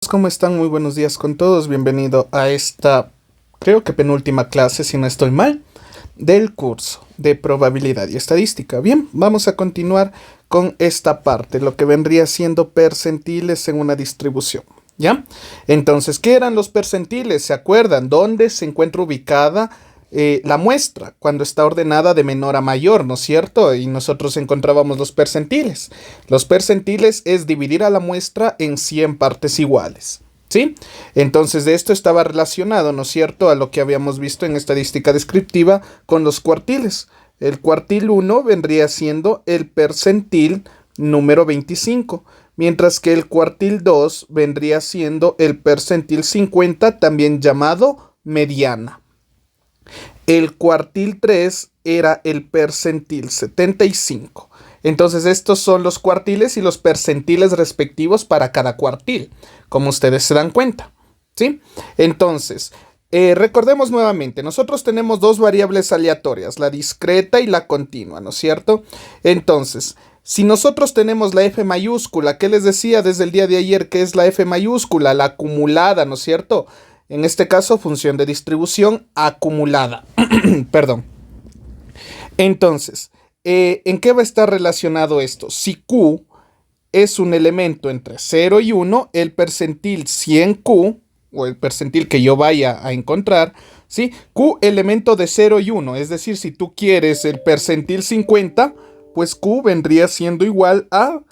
¿cómo están? Muy buenos días con todos. Bienvenido a esta, creo que penúltima clase, si no estoy mal, del curso de probabilidad y estadística. Bien, vamos a continuar con esta parte, lo que vendría siendo percentiles en una distribución. ¿Ya? Entonces, ¿qué eran los percentiles? ¿Se acuerdan? ¿Dónde se encuentra ubicada la muestra cuando está ordenada de menor a mayor, ¿no es cierto? Y nosotros encontrábamos los percentiles. Los percentiles es dividir a la muestra en 100 partes iguales, ¿sí? Entonces de esto estaba relacionado, ¿no es cierto?, a lo que habíamos visto en estadística descriptiva con los cuartiles. El cuartil 1 vendría siendo el percentil número 25, mientras que el cuartil 2 vendría siendo el percentil 50, también llamado mediana. El cuartil 3 era el percentil 75. Entonces estos son los cuartiles y los percentiles respectivos para cada cuartil, como ustedes se dan cuenta, ¿sí? Entonces, recordemos nuevamente, nosotros tenemos dos variables aleatorias, la discreta y la continua, ¿no es cierto? Entonces, si nosotros tenemos la F mayúscula, ¿qué les decía desde el día de ayer que es la F mayúscula? La acumulada, ¿no es cierto? En este caso, función de distribución acumulada. Perdón. Entonces, ¿en qué va a estar relacionado esto? Si Q es un elemento entre 0 y 1, el percentil 100Q, o el percentil que yo vaya a encontrar, ¿sí? Q elemento de 0 y 1, es decir, si tú quieres el percentil 50, pues Q vendría siendo igual a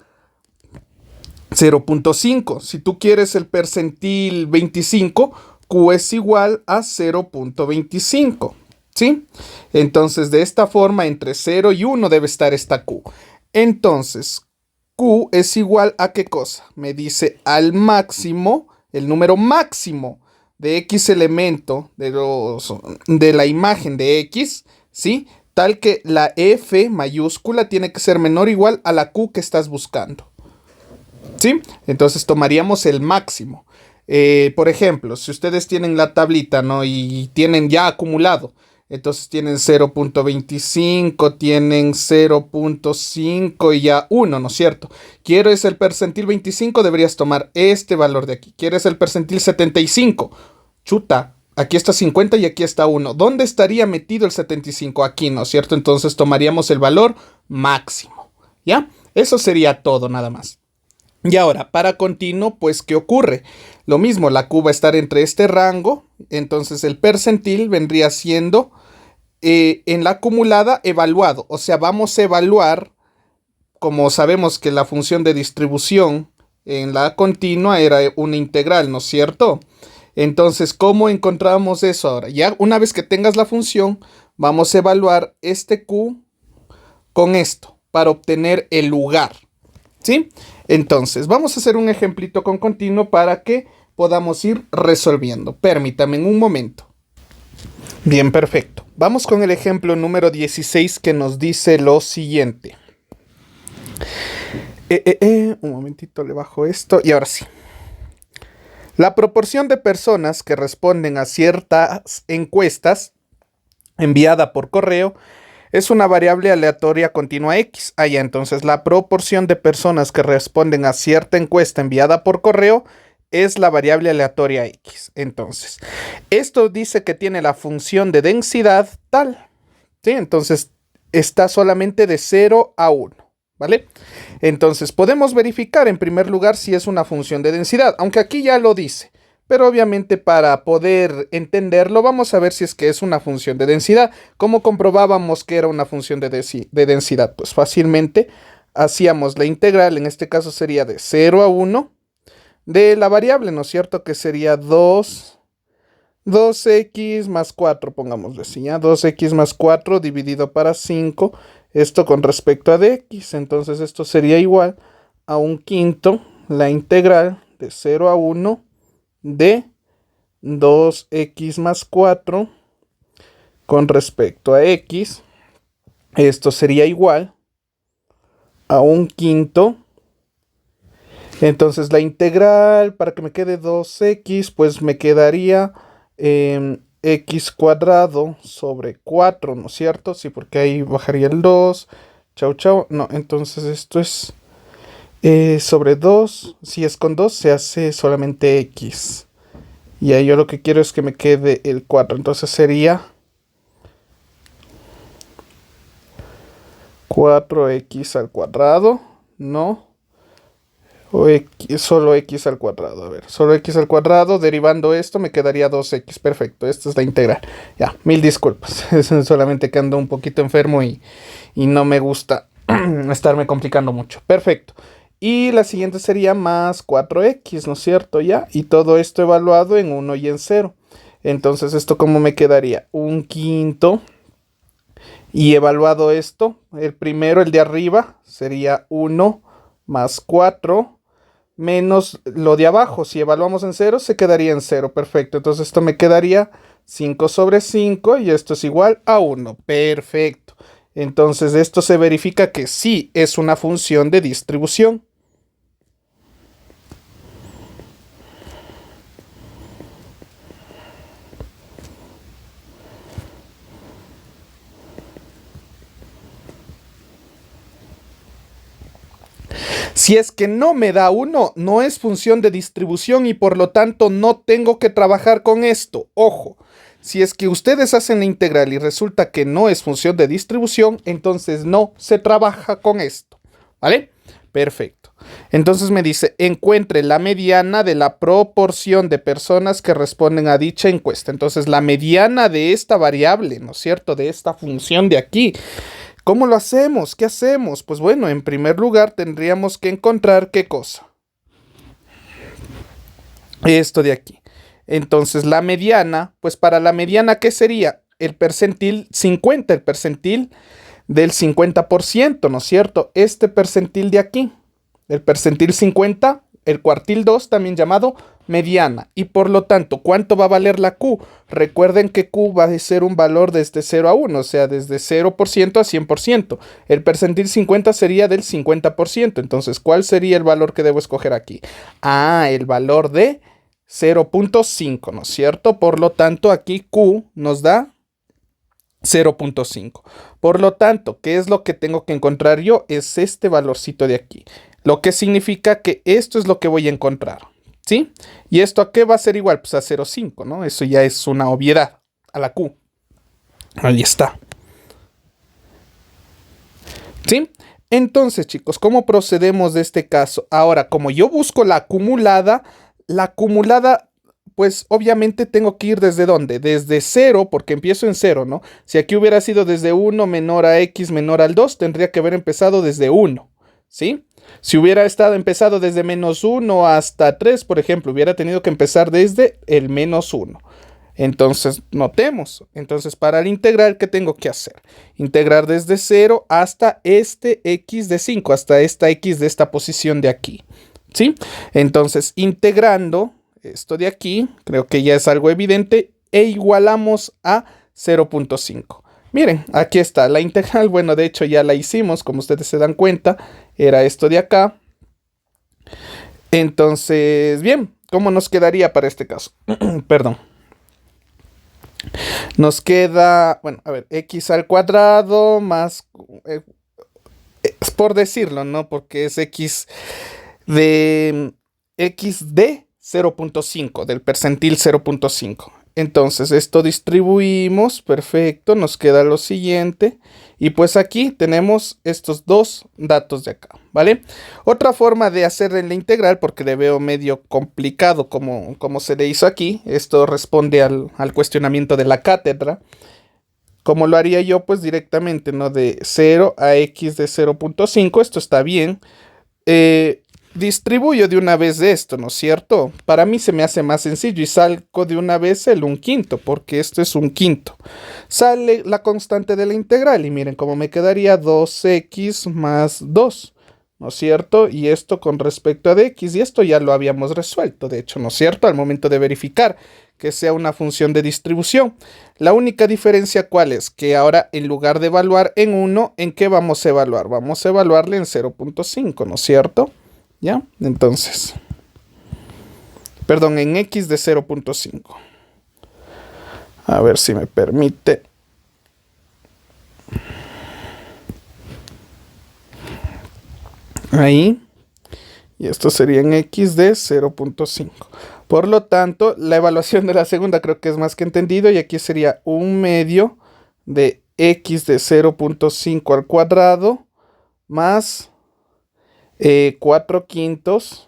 0.5. Si tú quieres el percentil 25, Q es igual a 0.25, ¿sí? Entonces, de esta forma, entre 0 y 1 debe estar esta Q. Entonces, Q es igual a ¿qué cosa? Me dice al máximo, el número máximo de X elemento de la imagen de X, ¿sí? Tal que la F mayúscula tiene que ser menor o igual a la Q que estás buscando, ¿sí? Entonces tomaríamos el máximo. Por ejemplo, si ustedes tienen la tablita, ¿no?, y tienen ya acumulado, entonces tienen 0.25, tienen 0.5 y ya 1, ¿no es cierto? ¿Quieres el percentil 25? Deberías tomar este valor de aquí. ¿Quieres el percentil 75? Chuta, aquí está 50 y aquí está 1. ¿Dónde estaría metido el 75? Aquí, ¿no es cierto? Entonces tomaríamos el valor máximo, ¿ya? Eso sería todo, nada más. Y ahora, para continuo, pues, ¿qué ocurre? Lo mismo, la Q va a estar entre este rango, entonces el percentil vendría siendo en la acumulada evaluado. O sea, vamos a evaluar, como sabemos que la función de distribución en la continua era una integral, ¿no es cierto? Entonces, ¿cómo encontramos eso ahora? Ya una vez que tengas la función, vamos a evaluar este Q con esto para obtener el lugar, ¿sí? Entonces, vamos a hacer un ejemplito con continuo para que podamos ir resolviendo. Permítame un momento. Bien, perfecto. Vamos con el ejemplo número 16 que nos dice lo siguiente. Un momentito, le bajo esto y ahora sí. La proporción de personas que responden a ciertas encuestas enviada por correo es una variable aleatoria continua X. Ya, entonces la proporción de personas que responden a cierta encuesta enviada por correo es la variable aleatoria X. Entonces, esto dice que tiene la función de densidad tal, ¿sí? Entonces, está solamente de 0 a 1, ¿vale? Entonces, podemos verificar en primer lugar si es una función de densidad, aunque aquí ya lo dice. Pero obviamente para poder entenderlo vamos a ver si es que es una función de densidad. ¿Cómo comprobábamos que era una función de densidad? Pues fácilmente hacíamos la integral, en este caso sería de 0 a 1, de la variable, ¿no es cierto? Que sería 2x más 4, pongámoslo así, ¿ya? 2x más 4 dividido para 5, esto con respecto a dx. Entonces esto sería igual a 1/5 la integral de 0 a 1 de 2x más 4 con respecto a x. Esto sería igual a 1/5. Entonces la integral, para que me quede 2x, pues me quedaría x cuadrado sobre 4, ¿no es cierto? Sí, porque ahí bajaría el 2. Chau, chau. No, entonces esto es Sobre 2, si es con 2, se hace solamente x. Y ahí yo lo que quiero es que me quede el 4. Entonces sería 4x al cuadrado, ¿no? O x, solo x al cuadrado. A ver, solo x al cuadrado. Derivando esto me quedaría 2x. Perfecto, esta es la integral. Ya, mil disculpas. Es solamente que ando un poquito enfermo y no me gusta estarme complicando mucho. Perfecto. Y la siguiente sería más 4x, ¿no es cierto? Ya. Y todo esto evaluado en 1 y en 0. Entonces, ¿esto cómo me quedaría? Un quinto. Y evaluado esto, el primero, el de arriba, sería 1 más 4 menos lo de abajo. Si evaluamos en 0, se quedaría en 0. Perfecto. Entonces esto me quedaría 5 sobre 5 y esto es igual a 1. Perfecto. Entonces esto se verifica que sí es una función de distribución. Si es que no me da 1, no es función de distribución y por lo tanto no tengo que trabajar con esto. Ojo, si es que ustedes hacen la integral y resulta que no es función de distribución, entonces no se trabaja con esto. ¿Vale? Perfecto. Entonces me dice, encuentre la mediana de la proporción de personas que responden a dicha encuesta. Entonces la mediana de esta variable, ¿no es cierto? De esta función de aquí. ¿Cómo lo hacemos? ¿Qué hacemos? Pues bueno, en primer lugar tendríamos que encontrar qué cosa. Esto de aquí. Entonces la mediana, pues para la mediana, ¿qué sería? El percentil 50, el percentil del 50%, ¿no es cierto? Este percentil de aquí, el percentil 50, el cuartil 2, también llamado mediana. Y por lo tanto, ¿cuánto va a valer la Q? Recuerden que Q va a ser un valor desde 0 a 1, o sea, desde 0% a 100%. El percentil 50 sería del 50%. Entonces, ¿cuál sería el valor que debo escoger aquí? Ah, el valor de 0.5, ¿no es cierto? Por lo tanto, aquí Q nos da 0.5. Por lo tanto, ¿qué es lo que tengo que encontrar yo? Es este valorcito de aquí. Lo que significa que esto es lo que voy a encontrar. ¿Sí? ¿Y esto a qué va a ser igual? Pues a 0.5, ¿no? Eso ya es una obviedad. A la Q. Ahí está. ¿Sí? Entonces, chicos, ¿cómo procedemos de este caso? Ahora, como yo busco la acumulada, pues obviamente tengo que ir desde dónde? Desde 0, porque empiezo en 0, ¿no? Si aquí hubiera sido desde 1 menor a x menor al 2, tendría que haber empezado desde 1, ¿sí? Si hubiera estado empezado desde menos 1 hasta 3, por ejemplo, hubiera tenido que empezar desde el menos 1. Entonces, notemos. Entonces, para el integral, ¿qué tengo que hacer? Integrar desde 0 hasta este x de 5, hasta esta x de esta posición de aquí, ¿sí? Entonces, integrando esto de aquí, creo que ya es algo evidente, e igualamos a 0.5. Miren, aquí está la integral. Bueno, de hecho ya la hicimos, como ustedes se dan cuenta, era esto de acá. Entonces, bien, ¿cómo nos quedaría para este caso? Perdón. Nos queda, bueno, a ver, x al cuadrado más, es por decirlo, ¿no? Porque es x de 0.5, del percentil 0.5. Entonces, esto distribuimos, perfecto, nos queda lo siguiente. Y pues aquí tenemos estos dos datos de acá, ¿vale? Otra forma de hacer la integral, porque le veo medio complicado como se le hizo aquí, esto responde al cuestionamiento de la cátedra. Como lo haría yo, pues directamente, ¿no? De 0 a x de 0.5, esto está bien. Distribuyo de una vez de esto, ¿no es cierto? Para mí se me hace más sencillo y saco de una vez el 1/5, porque esto es 1/5. Sale la constante de la integral y miren cómo me quedaría 2x más 2, ¿no es cierto? Y esto con respecto a de x, y esto ya lo habíamos resuelto, de hecho, ¿no es cierto? Al momento de verificar que sea una función de distribución. La única diferencia, ¿cuál es? Que ahora en lugar de evaluar en 1, ¿en qué vamos a evaluar? Vamos a evaluarle en 0.5, ¿no es cierto? ¿Ya? Entonces, perdón, en x de 0.5. A ver si me permite. Ahí. Y esto sería en x de 0.5. Por lo tanto, la evaluación de la segunda creo que es más que entendido. Y aquí sería 1/2 de x de 0.5 al cuadrado más 4/5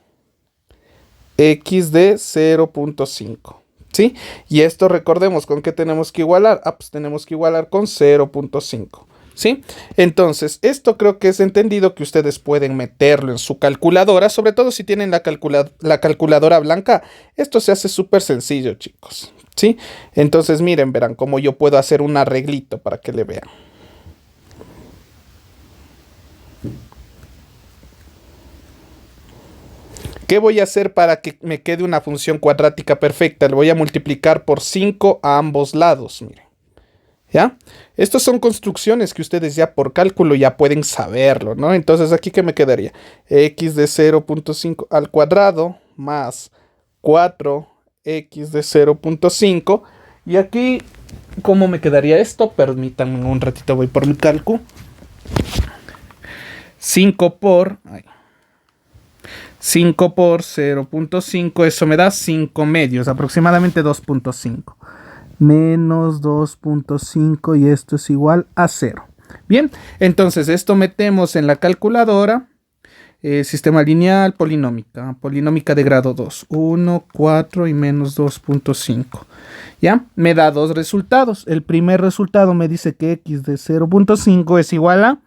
x de 0.5. ¿Sí? Y esto recordemos, ¿con qué tenemos que igualar? Pues tenemos que igualar con 0.5. ¿Sí? Entonces, esto creo que es entendido, que ustedes pueden meterlo en su calculadora, sobre todo si tienen la calculadora blanca. Esto se hace súper sencillo, chicos. ¿Sí? Entonces, miren, verán cómo yo puedo hacer un arreglito para que le vean. ¿Qué voy a hacer para que me quede una función cuadrática perfecta? Le voy a multiplicar por 5 a ambos lados, miren. ¿Ya? Estas son construcciones que ustedes ya por cálculo ya pueden saberlo, ¿no? Entonces, ¿aquí qué me quedaría? X de 0.5 al cuadrado más 4x de 0.5. Y aquí, ¿cómo me quedaría esto? Permítanme un ratito, voy por mi cálculo. 5 por 0.5, eso me da 5 medios, aproximadamente 2.5. Menos 2.5 y esto es igual a 0. Bien, entonces esto metemos en la calculadora. Sistema lineal, polinómica de grado 2. 1, 4 y menos 2.5. ¿Ya? Me da dos resultados. El primer resultado me dice que x de 0.5 es igual a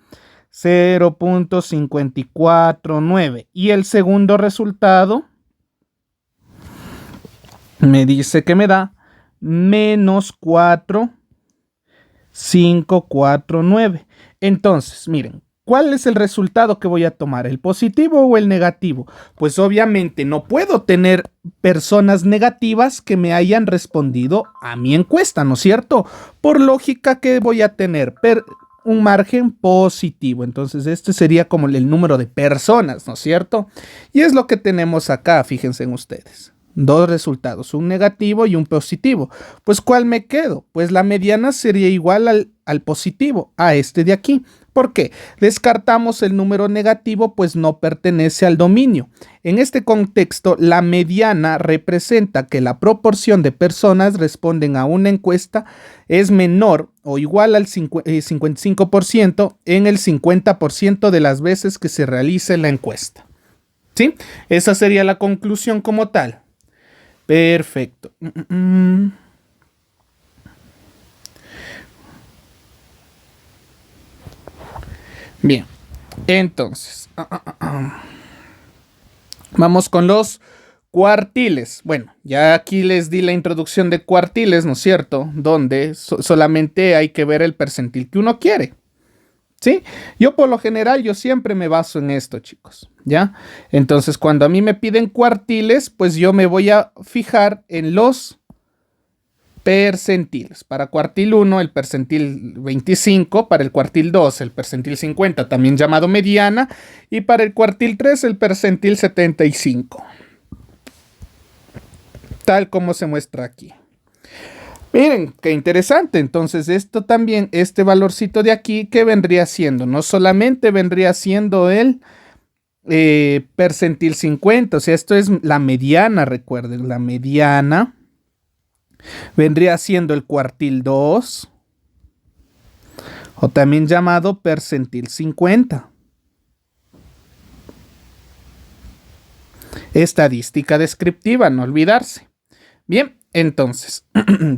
0.549. Y el segundo resultado me dice que me da menos 4,549. Entonces, miren, ¿cuál es el resultado que voy a tomar? ¿El positivo o el negativo? Pues obviamente no puedo tener personas negativas que me hayan respondido a mi encuesta, ¿no es cierto? Por lógica, que voy a tener un margen positivo. Entonces este sería como el número de personas, ¿no es cierto? Y es lo que tenemos acá, fíjense en ustedes. Dos resultados, un negativo y un positivo. Pues ¿cuál me quedo? Pues la mediana sería igual al positivo, a este de aquí. ¿Por qué? Descartamos el número negativo, pues no pertenece al dominio. En este contexto, la mediana representa que la proporción de personas responden a una encuesta es menor o igual al 55% en el 50% de las veces que se realice la encuesta. ¿Sí? Esa sería la conclusión como tal. Perfecto. Bien, entonces vamos con los cuartiles. Bueno, ya aquí les di la introducción de cuartiles, ¿no es cierto? Donde solamente hay que ver el percentil que uno quiere. ¿Sí? Yo por lo general, yo siempre me baso en esto, chicos, ¿ya? Entonces, cuando a mí me piden cuartiles, pues yo me voy a fijar en los percentiles. Para cuartil 1, el percentil 25, para el cuartil 2, el percentil 50, también llamado mediana, y para el cuartil 3, el percentil 75. Tal como se muestra aquí. Miren, qué interesante. Entonces, esto también, este valorcito de aquí, ¿qué vendría siendo? No solamente vendría siendo el percentil 50, o sea, esto es la mediana, recuerden, la mediana vendría siendo el cuartil 2, o también llamado percentil 50. Estadística descriptiva, no olvidarse. Bien. Entonces,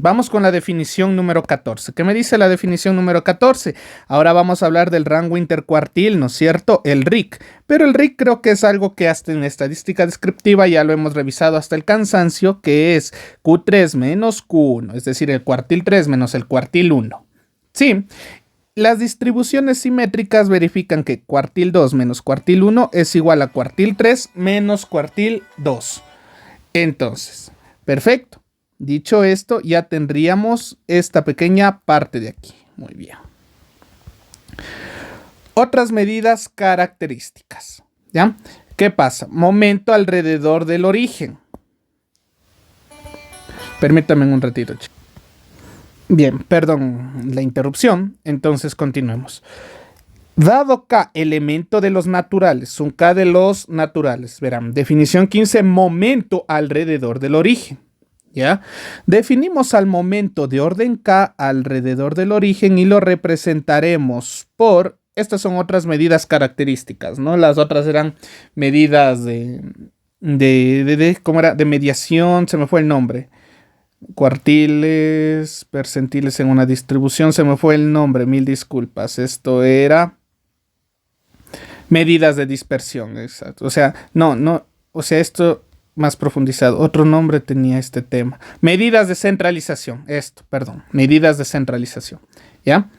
vamos con la definición número 14. ¿Qué me dice la definición número 14? Ahora vamos a hablar del rango intercuartil, ¿no es cierto? El RIC. Pero el RIC creo que es algo que hasta en estadística descriptiva ya lo hemos revisado hasta el cansancio, que es Q3 menos Q1, es decir, el cuartil 3 menos el cuartil 1. Sí, las distribuciones simétricas verifican que cuartil 2 menos cuartil 1 es igual a cuartil 3 menos cuartil 2. Entonces, perfecto. Dicho esto, ya tendríamos esta pequeña parte de aquí. Muy bien. Otras medidas características. ¿Ya? ¿Qué pasa? Momento alrededor del origen. Permítanme un ratito, chicos. Bien, perdón la interrupción. Entonces continuemos. Dado K elemento de los naturales, un K de los naturales, verán, definición 15, momento alrededor del origen. ¿Ya? Definimos al momento de orden K alrededor del origen y lo representaremos por, estas son otras medidas características, ¿no? Las otras eran medidas ¿cómo era? De mediación, se me fue el nombre. Cuartiles, percentiles en una distribución, se me fue el nombre, mil disculpas. Esto era medidas de dispersión, exacto. O sea, o sea, esto más profundizado. Otro nombre tenía este tema. Medidas de centralización. Medidas de centralización. ¿Ya?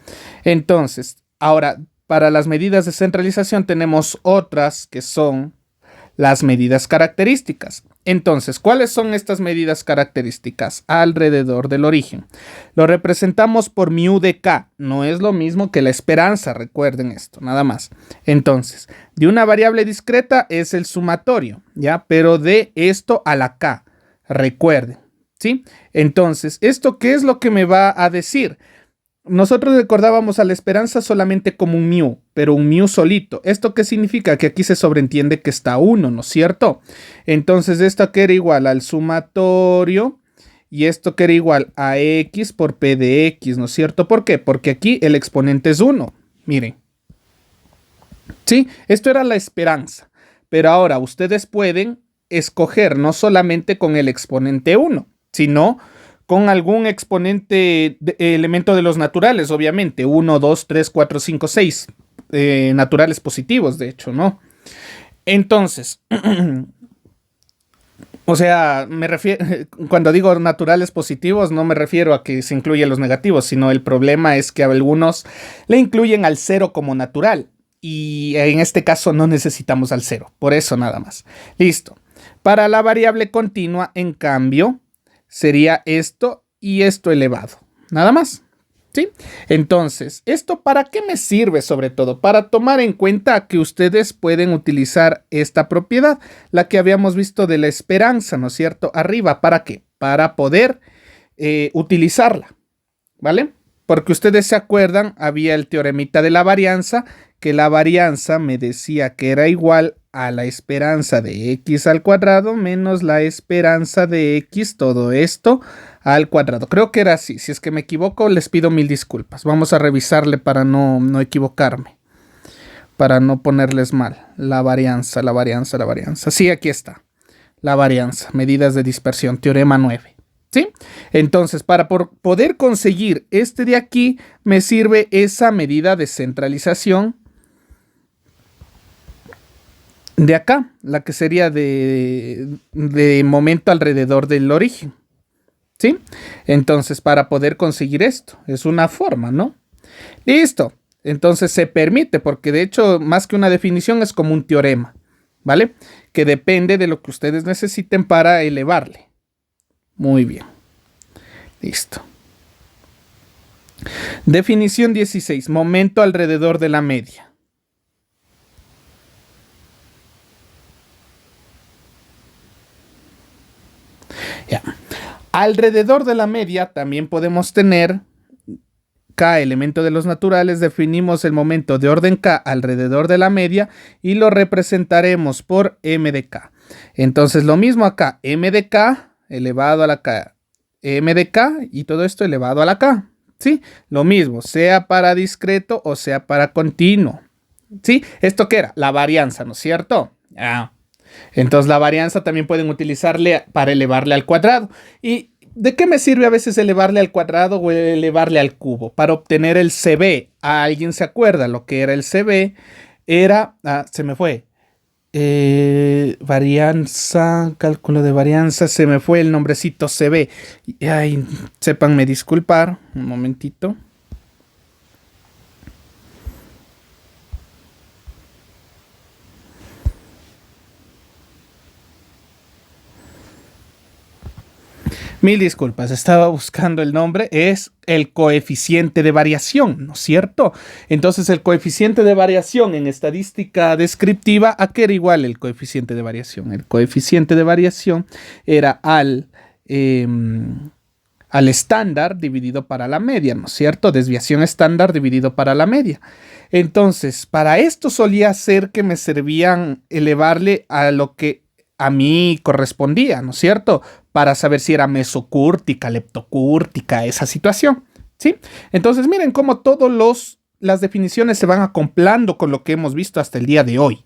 Entonces, ahora, para las medidas de centralización tenemos otras que son las medidas características. Entonces, ¿cuáles son estas medidas características alrededor del origen? Lo representamos por mu de K. No es lo mismo que la esperanza, recuerden esto, nada más. Entonces, de una variable discreta es el sumatorio, ¿ya? Pero de esto a la K, recuerden, ¿sí? Entonces, ¿esto qué es lo que me va a decir? Nosotros recordábamos a la esperanza solamente como un mu, pero un mu solito. ¿Esto qué significa? Que aquí se sobreentiende que está 1, ¿no es cierto? Entonces esto que era igual al sumatorio y esto que era igual a x por p de x, ¿no es cierto? ¿Por qué? Porque aquí el exponente es 1. Miren. Sí, esto era la esperanza. Pero ahora ustedes pueden escoger no solamente con el exponente 1, sino con algún exponente elemento de los naturales, obviamente, 1, 2, 3, 4, 5, 6, naturales positivos, de hecho, ¿no? Entonces, o sea, me refiero, cuando digo naturales positivos, no me refiero a que se incluyan los negativos, sino el problema es que algunos le incluyen al 0 como natural, y en este caso no necesitamos al 0, por eso nada más. Listo. Para la variable continua, en cambio, sería esto y esto elevado. Nada más. ¿Sí? Entonces, ¿esto para qué me sirve sobre todo? Para tomar en cuenta que ustedes pueden utilizar esta propiedad, la que habíamos visto de la esperanza, ¿no es cierto? Arriba, ¿para qué? Para poder utilizarla, ¿vale? Porque ustedes se acuerdan, había el teoremita de la varianza, que la varianza me decía que era igual a la esperanza de x al cuadrado menos la esperanza de x, todo esto al cuadrado. Creo que era así. Si es que me equivoco, les pido mil disculpas. Vamos a revisarle para no equivocarme, para no ponerles mal. La varianza. Sí, aquí está. La varianza, medidas de dispersión, teorema 9. ¿Sí? Entonces, para poder conseguir este de aquí, me sirve esa medida de centralización de acá, la que sería de momento alrededor del origen. ¿Sí? Entonces, para poder conseguir esto, es una forma, ¿no? Listo. Entonces se permite, porque de hecho, más que una definición, es como un teorema, ¿vale? Que depende de lo que ustedes necesiten para elevarle. Muy bien. Listo. Definición 16. Momento alrededor de la media. Ya. Alrededor de la media también podemos tener K, elemento de los naturales. Definimos el momento de orden K alrededor de la media y lo representaremos por M de K. Entonces lo mismo acá, M de K elevado a la K, M de K y todo esto elevado a la K. ¿Sí? Lo mismo, sea para discreto o sea para continuo. ¿Sí? ¿Esto qué era? La varianza, ¿no es cierto? Ah. Entonces la varianza también pueden utilizarle para elevarle al cuadrado. ¿Y de qué me sirve a veces elevarle al cuadrado o elevarle al cubo? Para obtener el CB. ¿Alguien se acuerda lo que era el CB? Era, se me fue. Varianza, cálculo de varianza, se me fue el nombrecito CB. Ay, sépanme disculpar, un momentito. Mil disculpas, estaba buscando el nombre, es el coeficiente de variación, ¿no es cierto? Entonces el coeficiente de variación en estadística descriptiva, ¿a qué era igual el coeficiente de variación? El coeficiente de variación era al al estándar dividido para la media, ¿no es cierto? Desviación estándar dividido para la media. Entonces, para esto solía ser que me servían elevarle a lo que a mí correspondía, ¿no es cierto? Para saber si era mesocúrtica, leptocúrtica, esa situación, ¿sí? Entonces, miren cómo las definiciones se van acoplando con lo que hemos visto hasta el día de hoy.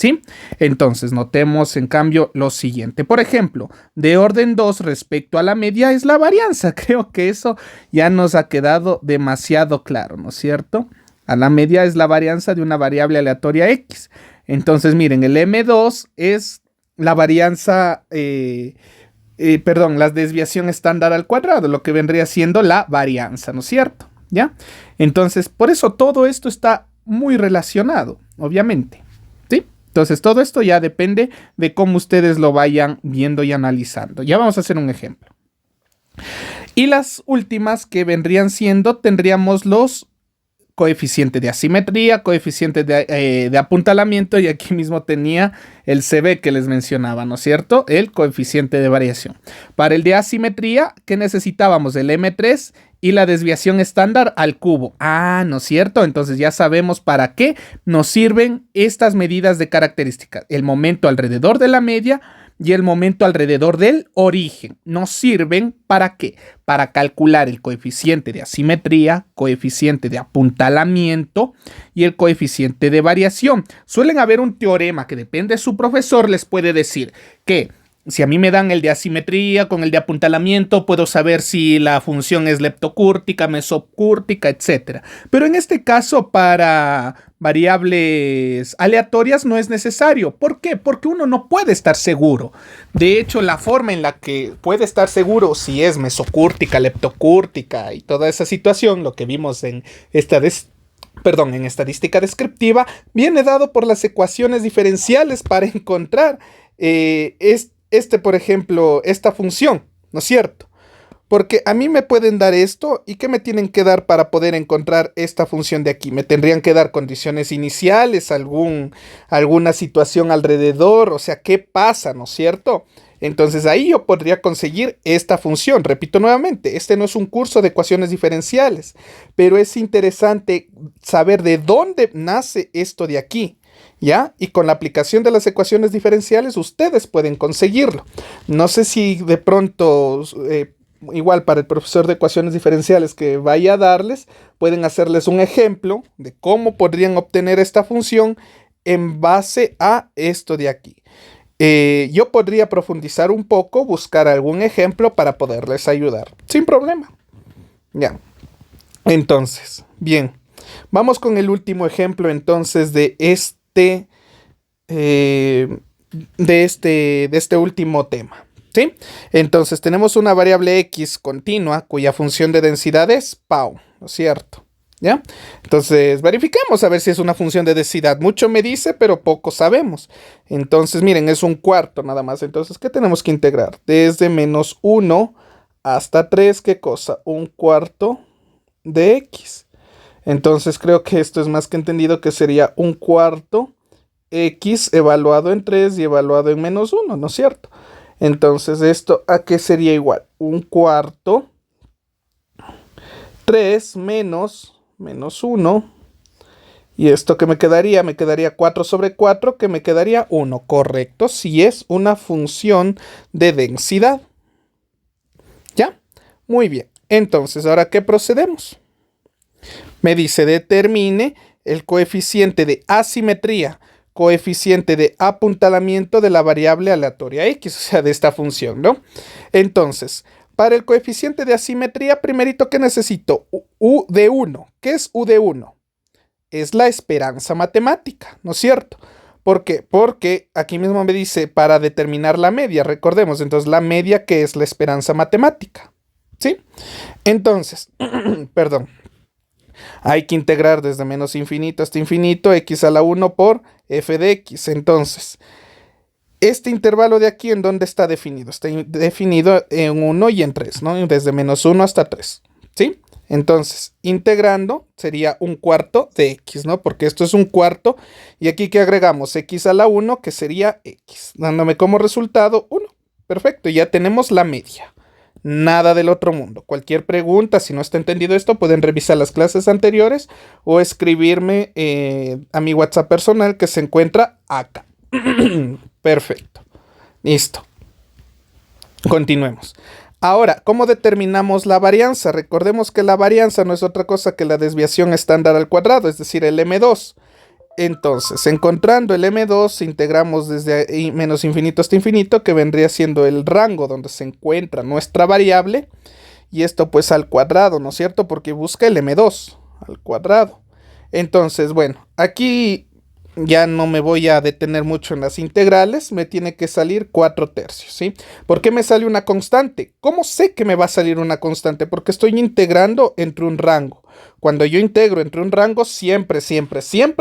¿Sí? Entonces, notemos en cambio lo siguiente. Por ejemplo, de orden 2 respecto a la media es la varianza. Creo que eso ya nos ha quedado demasiado claro, ¿no es cierto? A la media es la varianza de una variable aleatoria X. Entonces, miren, el M2 es la varianza, la desviación estándar al cuadrado, lo que vendría siendo la varianza, ¿no es cierto? ¿Ya? Entonces, por eso todo esto está muy relacionado, obviamente. Entonces, todo esto ya depende de cómo ustedes lo vayan viendo y analizando. Ya vamos a hacer un ejemplo. Y las últimas que vendrían siendo, tendríamos los coeficientes de asimetría, coeficientes de apuntalamiento, y aquí mismo tenía el CB que les mencionaba, ¿no es cierto? El coeficiente de variación. Para el de asimetría, ¿qué necesitábamos? El M3 y la desviación estándar al cubo. Ah, ¿no es cierto? Entonces ya sabemos para qué nos sirven estas medidas de características. El momento alrededor de la media y el momento alrededor del origen. Nos sirven ¿para qué? Para calcular el coeficiente de asimetría, coeficiente de apuntalamiento y el coeficiente de variación. Suelen haber un teorema que depende de su profesor, les puede decir que si a mí me dan el de asimetría con el de apuntalamiento, puedo saber si la función es leptocúrtica, mesocúrtica, etc. Pero en este caso, para variables aleatorias no es necesario. ¿Por qué? Porque uno no puede estar seguro. De hecho, la forma en la que puede estar seguro si es mesocúrtica, leptocúrtica y toda esa situación, lo que vimos en en estadística descriptiva, viene dado por las ecuaciones diferenciales para encontrar por ejemplo, esta función, ¿no es cierto? Porque a mí me pueden dar esto, ¿y qué me tienen que dar para poder encontrar esta función de aquí? Me tendrían que dar condiciones iniciales, alguna situación alrededor, o sea, ¿qué pasa, no es cierto? Entonces ahí yo podría conseguir esta función. Repito nuevamente, este no es un curso de ecuaciones diferenciales, pero es interesante saber de dónde nace esto de aquí. ¿Ya? Y con la aplicación de las ecuaciones diferenciales ustedes pueden conseguirlo. No sé si de pronto, igual para el profesor de ecuaciones diferenciales que vaya a darles, pueden hacerles un ejemplo de cómo podrían obtener esta función en base a esto de aquí. Yo podría profundizar un poco, buscar algún ejemplo para poderles ayudar, sin problema. Ya. Entonces, bien. Vamos con el último ejemplo entonces de este último tema, ¿sí? Entonces tenemos una variable X continua cuya función de densidad es Pau, ¿no es cierto? ¿Ya? Entonces verificamos a ver si es una función de densidad. Mucho me dice, pero poco sabemos. Entonces miren, es un cuarto nada más. Entonces, ¿qué tenemos que integrar? Desde -1 hasta 3, ¿qué cosa? Un cuarto de X. Entonces creo que esto es más que entendido que sería un cuarto X evaluado en 3 y evaluado en -1, ¿no es cierto? Entonces esto ¿a qué sería igual? Un cuarto 3 menos -1. Y esto que me quedaría 4 sobre 4, que me quedaría 1, correcto, si es una función de densidad. ¿Ya? Muy bien. Entonces, ¿ahora qué procedemos? Me dice, determine el coeficiente de asimetría, coeficiente de apuntalamiento de la variable aleatoria X, o sea, de esta función, ¿no? Entonces, para el coeficiente de asimetría, primerito que necesito, U de 1. ¿Qué es U de 1? Es la esperanza matemática, ¿no es cierto? ¿Por qué? Porque aquí mismo me dice para determinar la media, recordemos, entonces la media que es la esperanza matemática, ¿sí? Entonces, perdón. Hay que integrar desde menos infinito hasta infinito x a la 1 por f de x. Entonces, este intervalo de aquí, ¿en dónde está definido? Está definido en 1 y en 3, ¿no? Desde -1 hasta 3, ¿sí? Entonces, integrando sería un cuarto de x, ¿no? Porque esto es un cuarto. Y aquí que agregamos x a la 1, que sería x, dándome como resultado 1. Perfecto, ya tenemos la media. Nada del otro mundo. Cualquier pregunta, si no está entendido esto, pueden revisar las clases anteriores o escribirme a mi WhatsApp personal que se encuentra acá. Perfecto. Listo. Continuemos. Ahora, ¿cómo determinamos la varianza? Recordemos que la varianza no es otra cosa que la desviación estándar al cuadrado, es decir, el M2. Entonces, encontrando el M2, integramos desde menos infinito hasta infinito, que vendría siendo el rango donde se encuentra nuestra variable. Y esto pues al cuadrado, ¿no es cierto? Porque busca el M2 al cuadrado. Entonces, bueno, aquí ya no me voy a detener mucho en las integrales. Me tiene que salir 4/3, ¿sí? ¿Por qué me sale una constante? ¿Cómo sé que me va a salir una constante? Porque estoy integrando entre un rango. Cuando yo integro entre un rango, siempre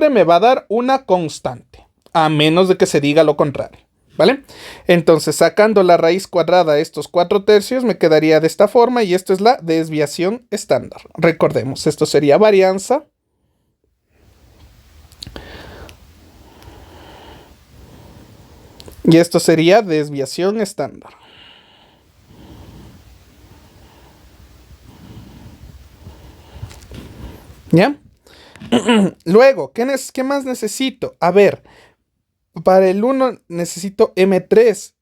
me va a dar una constante. A menos de que se diga lo contrario, ¿vale? Entonces, sacando la raíz cuadrada de estos 4/3, me quedaría de esta forma y esto es la desviación estándar. Recordemos, esto sería varianza. Y esto sería desviación estándar. ¿Ya? Luego, ¿qué más necesito? A ver, para el 1 necesito M3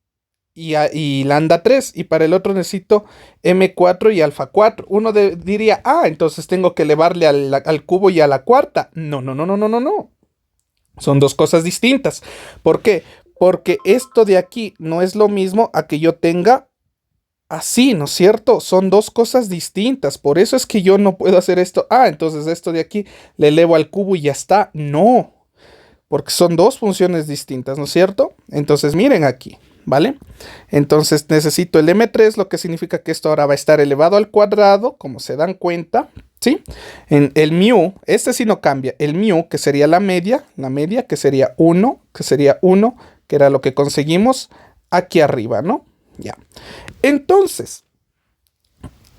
y lambda 3, y para el otro necesito M4 y alfa 4. Uno diría, entonces tengo que elevarle al cubo y a la cuarta. No. Son dos cosas distintas. ¿Por qué? Porque esto de aquí no es lo mismo a que yo tenga así, ¿no es cierto? Son dos cosas distintas. Por eso es que yo no puedo hacer esto. Entonces esto de aquí le elevo al cubo y ya está. No, porque son dos funciones distintas, ¿no es cierto? Entonces miren aquí, ¿vale? Entonces necesito el M3, lo que significa que esto ahora va a estar elevado al cuadrado, como se dan cuenta, ¿sí? En el mu, este sí no cambia. El mu, que sería la media, que sería 1, que era lo que conseguimos aquí arriba, ¿no? Ya. Entonces,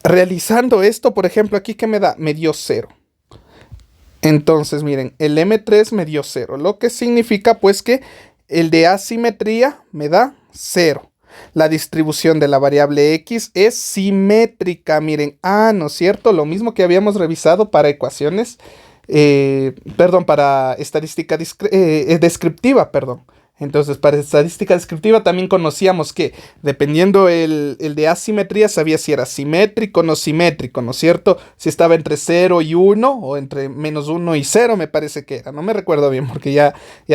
realizando esto, por ejemplo, aquí, ¿qué me da? Me dio 0. Entonces, miren, el M3 me dio 0, lo que significa pues que el de asimetría me da 0. La distribución de la variable x es simétrica, miren, ¿no es cierto? Lo mismo que habíamos revisado para ecuaciones, para estadística descriptiva, perdón. Entonces, para estadística descriptiva también conocíamos que dependiendo el de asimetría, sabía si era simétrico o no simétrico, ¿no es cierto? Si estaba entre 0 y 1 o entre menos 1 y 0, me parece que era. No me recuerdo bien porque ya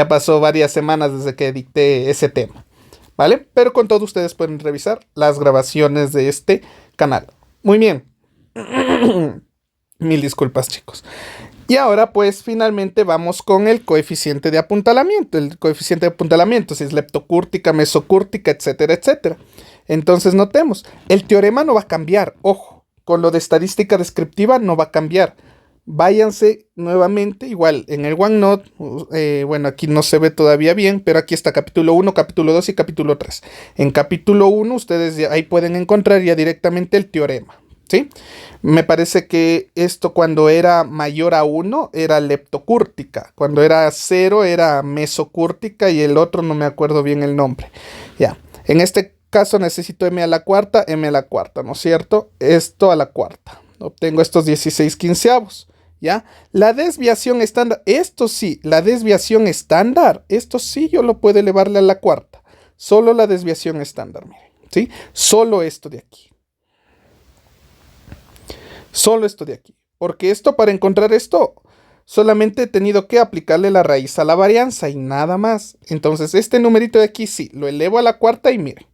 pasó varias semanas desde que dicté ese tema, ¿vale? Pero con todo ustedes pueden revisar las grabaciones de este canal. Muy bien. Mil disculpas, chicos. Y ahora pues finalmente vamos con el coeficiente de apuntalamiento. El coeficiente de apuntalamiento, si es leptocúrtica, mesocúrtica, etcétera, etcétera. Entonces notemos, el teorema no va a cambiar. Ojo, con lo de estadística descriptiva no va a cambiar. Váyanse nuevamente, igual en el OneNote, bueno, aquí no se ve todavía bien, pero aquí está capítulo 1, capítulo 2 y capítulo 3. En capítulo 1 ustedes ahí pueden encontrar ya directamente el teorema. ¿Sí? Me parece que esto cuando era mayor a 1 era leptocúrtica, cuando era 0 era mesocúrtica y el otro no me acuerdo bien el nombre. Ya, en este caso necesito m a la cuarta, ¿no es cierto? Esto a la cuarta. Obtengo estos 16 quinceavos. ¿Ya? La desviación estándar, esto sí yo lo puedo elevarle a la cuarta. Solo la desviación estándar, miren, ¿sí? Solo esto de aquí. Solo esto de aquí. Porque esto, para encontrar esto, solamente he tenido que aplicarle la raíz a la varianza y nada más. Entonces, este numerito de aquí sí, lo elevo a la cuarta y miren.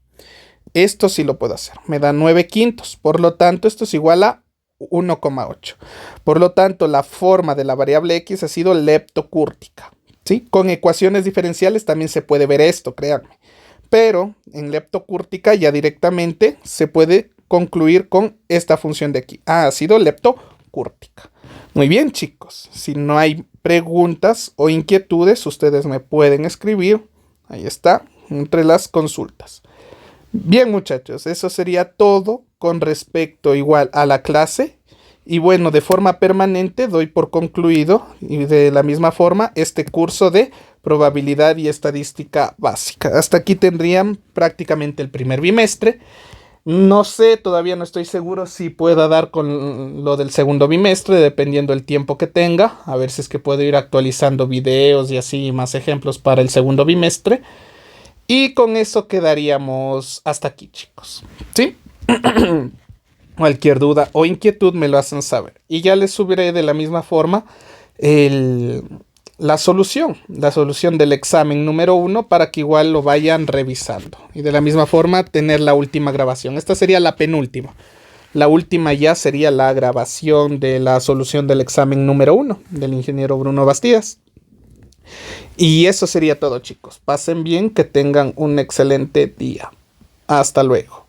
Esto sí lo puedo hacer. Me da 9/5. Por lo tanto, esto es igual a 1,8. Por lo tanto, la forma de la variable x ha sido leptocúrtica. ¿Sí? Con ecuaciones diferenciales también se puede ver esto, créanme. Pero en leptocúrtica ya directamente se puede concluir con esta función de aquí. Ha sido leptocúrtica. Muy bien, chicos. Si no hay preguntas o inquietudes, ustedes me pueden escribir. Ahí está, entre las consultas. Bien, muchachos, eso sería todo con respecto igual a la clase. Y bueno, de forma permanente doy por concluido y de la misma forma este curso de probabilidad y estadística básica. Hasta aquí tendrían prácticamente el primer bimestre. No sé, todavía no estoy seguro si pueda dar con lo del segundo bimestre, dependiendo del tiempo que tenga. A ver si es que puedo ir actualizando videos y así más ejemplos para el segundo bimestre. Y con eso quedaríamos hasta aquí, chicos. ¿Sí? Cualquier duda o inquietud me lo hacen saber. Y ya les subiré de la misma forma el, la solución del examen número 1 para que igual lo vayan revisando. Y de la misma forma tener la última grabación. Esta sería la penúltima. La última ya sería la grabación de la solución del examen número 1 del ingeniero Bruno Bastidas. Y eso sería todo, chicos. Pasen bien, que tengan un excelente día. Hasta luego.